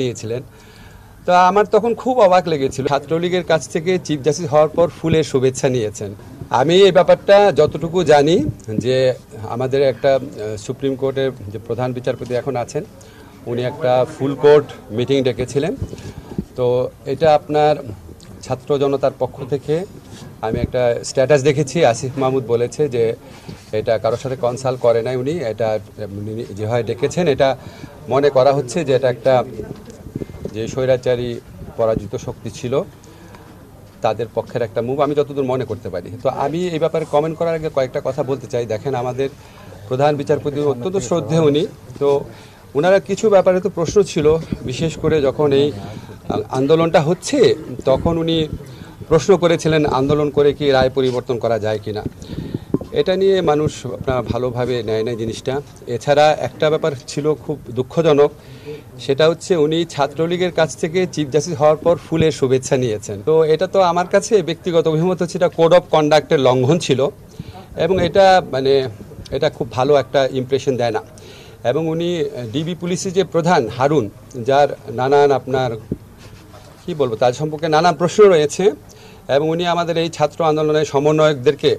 নিয়েছিলেন। তো আমার তখন খুব অবাক লেগেছিল, ছাত্রলীগের কাছ থেকে চিফ জাস্টিস হওয়ার পর ফুলের শুভেচ্ছা নিয়েছেন। আমি এই ব্যাপারটা যতটুকু জানি যে আমাদের একটা সুপ্রিম কোর্টের যে প্রধান বিচারপতি এখন আছেন, উনি একটা ফুল কোর্ট মিটিং ডেকেছিলেন। তো এটা আপনার ছাত্র জনতার পক্ষ থেকে আমি একটা স্ট্যাটাস দেখেছি, আসিফ মাহমুদ বলেছে যে এটা কারোর সাথে কনসাল্ট করে নাই উনি, এটা যেভাবে ডেকেছেন এটা মনে করা হচ্ছে যে এটা একটা যে স্বৈরাচারী পরাজিত শক্তি ছিল তাদের পক্ষের একটা মুভ, আমি যতদূর মনে করতে পারি। তো আমি এই ব্যাপারে কমেন্ট করার আগে কয়েকটা কথা বলতে চাই। দেখেন, আমাদের প্রধান বিচারপতি অত্যন্ত শ্রদ্ধেয় উনি, তো ওনারা কিছু ব্যাপারে তো প্রশ্ন ছিল, বিশেষ করে যখন এই আন্দোলনটা হচ্ছে তখন উনি প্রশ্ন করেছিলেন আন্দোলন করে কি রায় পরিবর্তন করা যায় কিনা। এটা নিয়ে মানুষ আপনার ভালোভাবে নেয় না জিনিসটা। এছাড়া একটা ব্যাপার ছিল খুব দুঃখজনক, সেটা হচ্ছে উনি ছাত্রলীগের কাছ থেকে চিফ জাস্টিস হওয়ার পর ফুলের শুভেচ্ছা নিয়েছেন। তো এটা তো আমার কাছে ব্যক্তিগত অভিমত হচ্ছে এটা কোড অফ কন্ডাক্টের লঙ্ঘন ছিল, এবং এটা খুব ভালো একটা ইমপ্রেশন দেয় না। এবং উনি ডিবি পুলিশের যে প্রধান হারুন, যার নানান আপনার কি বলবো তার সম্পর্কে নানান প্রশ্ন রয়েছে, এবং উনি আমাদের এই ছাত্র আন্দোলনের সমন্বয়কদেরকে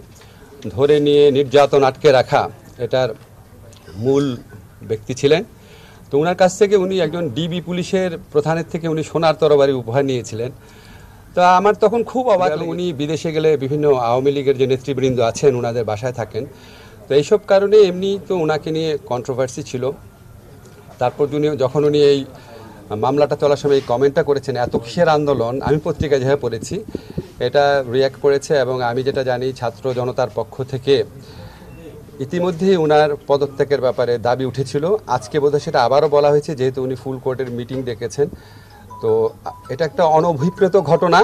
ধরে নিয়ে নির্যাতন আটকে রাখা এটার মূল ব্যক্তি ছিলেন। তো ওনার কাছ থেকে উনি একজন ডিবি পুলিশের প্রধানের থেকে উনি সোনার তরবারি উপহার নিয়েছিলেন। তো আমার তখন খুব অবাক, উনি বিদেশে গেলে বিভিন্ন আওয়ামী লীগের যে নেতৃবৃন্দ আছেন ওনাদের বাসায় থাকেন। তো এইসব কারণে এমনি তো ওনাকে নিয়ে কন্ট্রোভার্সি ছিল। তারপর যখন উনি এই মামলাটা চলার সময় এই কমেন্টটা করেছেন, এত কিসের আন্দোলন, আমি পত্রিকায় যেভাবে পড়েছি এটা রিয়্যাক্ট করেছে, এবং আমি যেটা জানি ছাত্র জনতার পক্ষ থেকে ইতিমধ্যেই ওনার পদত্যাগের ব্যাপারে দাবি উঠেছিল। আজকে বোধহয় সেটা আবারও বলা হয়েছে, যেহেতু উনি ফুল কোর্টের মিটিং ডেকেছেন। তো এটা একটা অনভিপ্রেত ঘটনা,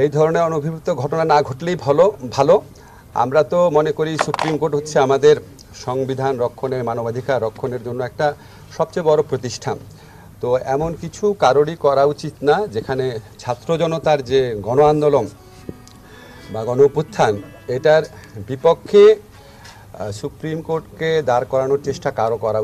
এই ধরনের অনভিপ্রেত ঘটনা না ঘটলেই ভালো। আমরা তো মনে করি সুপ্রিম কোর্ট হচ্ছে আমাদের সংবিধান রক্ষণের, মানবাধিকার রক্ষণের জন্য একটা সবচেয়ে বড় প্রতিষ্ঠান। তো এমন কিছু কারোরই করা উচিত না যেখানে ছাত্র জনতার যে গণ আন্দোলন বা গণ অভ্যুত্থান, এটার বিপক্ষে সুপ্রিম কোর্টকে দাঁড় করানোর চেষ্টা কারো করা